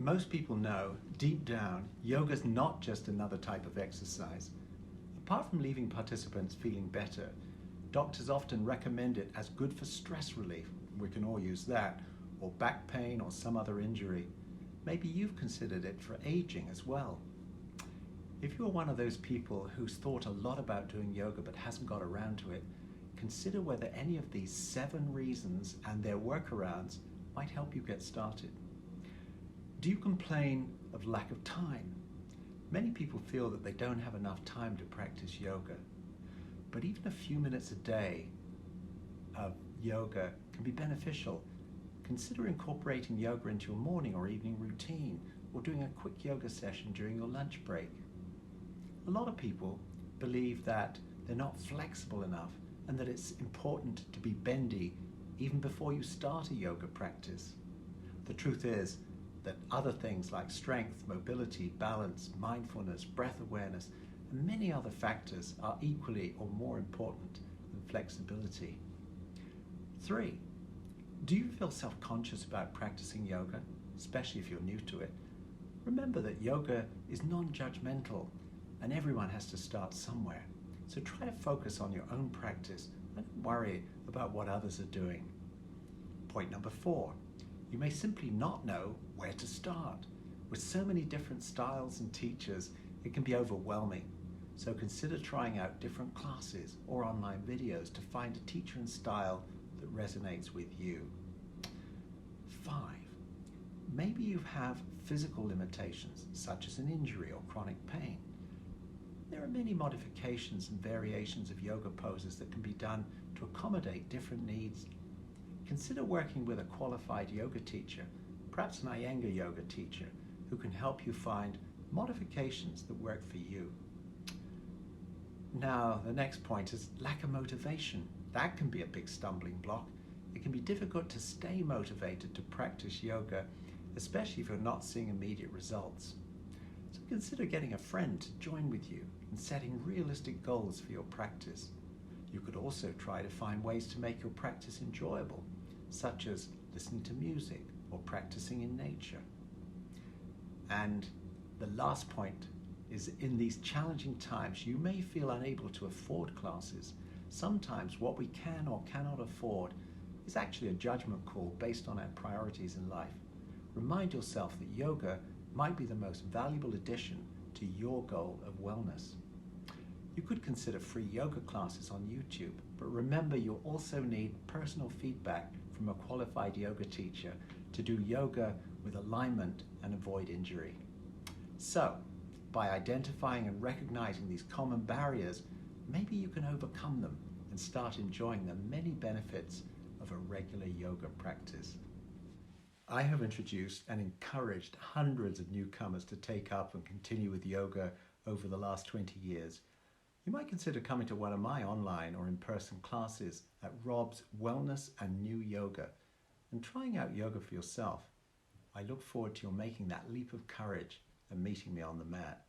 Most people know, deep down, yoga is not just another type of exercise. Apart from leaving participants feeling better, doctors often recommend it as good for stress relief, we can all use that, or back pain or some other injury. Maybe you've considered it for aging as well. If you're one of those people who's thought a lot about doing yoga but hasn't got around to it, consider whether any of these 7 reasons and their workarounds might help you get started. Do you complain of lack of time? Many people feel that they don't have enough time to practice yoga, but even a few minutes a day of yoga can be beneficial. Consider incorporating yoga into your morning or evening routine, or doing a quick yoga session during your lunch break. A lot of people believe that they're not flexible enough and that it's important to be bendy even before you start a yoga practice. The truth is that other things like strength, mobility, balance, mindfulness, breath awareness, and many other factors are equally or more important than flexibility. 3. Do you feel self-conscious about practicing yoga, especially if you're new to it? Remember that yoga is non-judgmental and everyone has to start somewhere. So try to focus on your own practice and don't worry about what others are doing. Point number 4. You may simply not know where to start. With so many different styles and teachers, it can be overwhelming. So consider trying out different classes or online videos to find a teacher and style that resonates with you. 5. Maybe you have physical limitations, such as an injury or chronic pain. There are many modifications and variations of yoga poses that can be done to accommodate different needs. Consider working with a qualified yoga teacher, perhaps an Iyengar yoga teacher, who can help you find modifications that work for you. Now, the next point is lack of motivation. That can be a big stumbling block. It can be difficult to stay motivated to practice yoga, especially if you're not seeing immediate results. So consider getting a friend to join with you and setting realistic goals for your practice. You could also try to find ways to make your practice enjoyable, such as listening to music or practicing in nature. And the last point is, in these challenging times, you may feel unable to afford classes. Sometimes what we can or cannot afford is actually a judgment call based on our priorities in life. Remind yourself that yoga might be the most valuable addition to your goal of wellness. You could consider free yoga classes on YouTube, but remember you'll also need personal feedback from a qualified yoga teacher to do yoga with alignment and avoid injury. So, by identifying and recognizing these common barriers, maybe you can overcome them and start enjoying the many benefits of a regular yoga practice. I have introduced and encouraged hundreds of newcomers to take up and continue with yoga over the last 20 years. You might consider coming to one of my online or in-person classes at Rob's Wellness and New Yoga and trying out yoga for yourself. I look forward to your making that leap of courage and meeting me on the mat.